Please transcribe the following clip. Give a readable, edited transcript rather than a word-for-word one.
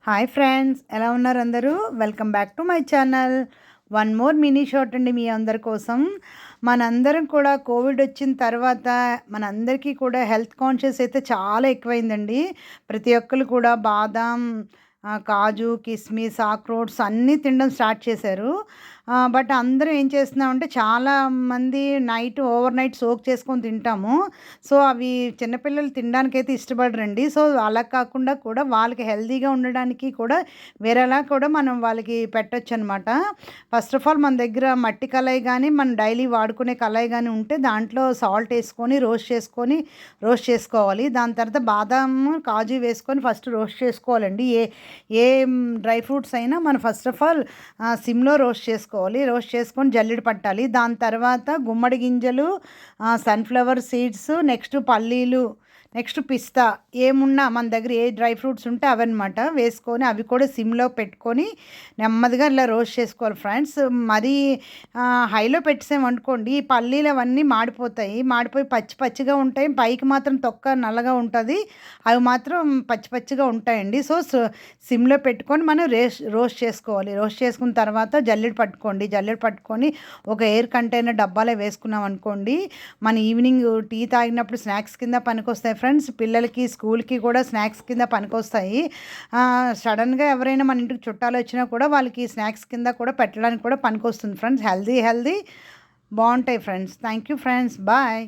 Hi friends, ఎలా ఉన్నారు అందరూ? Welcome back to my channel. One more mini short అండి మీ అందరి కోసం. మనందరం కూడా కోవిడ్ వచ్చిన తర్వాత మనందరికీ కూడా హెల్త్ కాన్షియస్ అయితే చాలా ఎక్కువైందండి. ప్రతి ఒక్కరు కూడా బాదాం, కాజు, కిస్మిస్, అక్రోట్స్ అన్నీ తినడం స్టార్ట్ చేశారు. బట్ అందరం ఏం చేస్తున్నామంటే చాలామంది ఓవర్ నైట్ సోక్ చేసుకొని తింటాము. సో అవి చిన్నపిల్లలు తినడానికైతే ఇష్టపడరండి. సో అలా కాకుండా కూడా వాళ్ళకి హెల్తీగా ఉండడానికి కూడా వేరేలా కూడా మనం వాళ్ళకి పెట్టొచ్చనమాట. ఫస్ట్ ఆఫ్ ఆల్ మన దగ్గర మట్టి కళాయి కానీ, మనం డైలీ వాడుకునే కళాయి కానీ ఉంటే దాంట్లో సాల్ట్ వేసుకొని రోస్ట్ చేసుకోవాలి. దాని తర్వాత బాదాం, కాజు వేసుకొని ఫస్ట్ రోస్ట్ చేసుకోవాలండి. ఏ డ్రై ఫ్రూట్స్ అయినా మనం ఫస్ట్ ఆఫ్ ఆల్ సిమ్లో రోస్ట్ చేసుకోవాలి. రోస్ట్ చేసుకొని జల్లెడ పట్టాలి. దాని తర్వాత గుమ్మడి గింజలు, సన్ఫ్లవర్ సీడ్స్, నెక్స్ట్ పల్లీలు, నెక్స్ట్ పిస్తా, ఏమున్నా మన దగ్గర ఏ డ్రై ఫ్రూట్స్ ఉంటే అవన్నమాట వేసుకొని అవి కూడా సిమ్లో పెట్టుకొని నెమ్మదిగా ఇలా రోస్ట్ చేసుకోవాలి ఫ్రెండ్స్. మరీ హైలో పెట్టేసామనుకోండి ఈ పల్లీలు అవన్నీ మాడిపోయి పచ్చి పచ్చిగా ఉంటాయి. పైకి మాత్రం తొక్క నల్లగా ఉంటుంది, అవి మాత్రం పచ్చి పచ్చిగా ఉంటాయండి. సో సిమ్లో పెట్టుకొని మనం రోస్ట్ చేసుకోవాలి. రోస్ట్ చేసుకున్న తర్వాత జల్లెడ పట్టుకొని ఒక ఎయిర్ కంటైనర్ డబ్బాలో వేసుకున్నాం అనుకోండి, మన ఈవినింగ్ టీ తాగినప్పుడు స్నాక్స్ కింద పనికొస్తాయి ఫ్రెండ్స్. పిల్లలకి స్కూల్కి కూడా స్నాక్స్ కింద పనికొస్తాయి. సడన్గా ఎవరైనా మన ఇంటికి చుట్టాలు వచ్చినా కూడా వాళ్ళకి స్నాక్స్ కింద కూడా పెట్టడానికి కూడా పనికొస్తుంది ఫ్రెండ్స్. హెల్దీ బాగుంటాయి friends. Thank you friends, bye.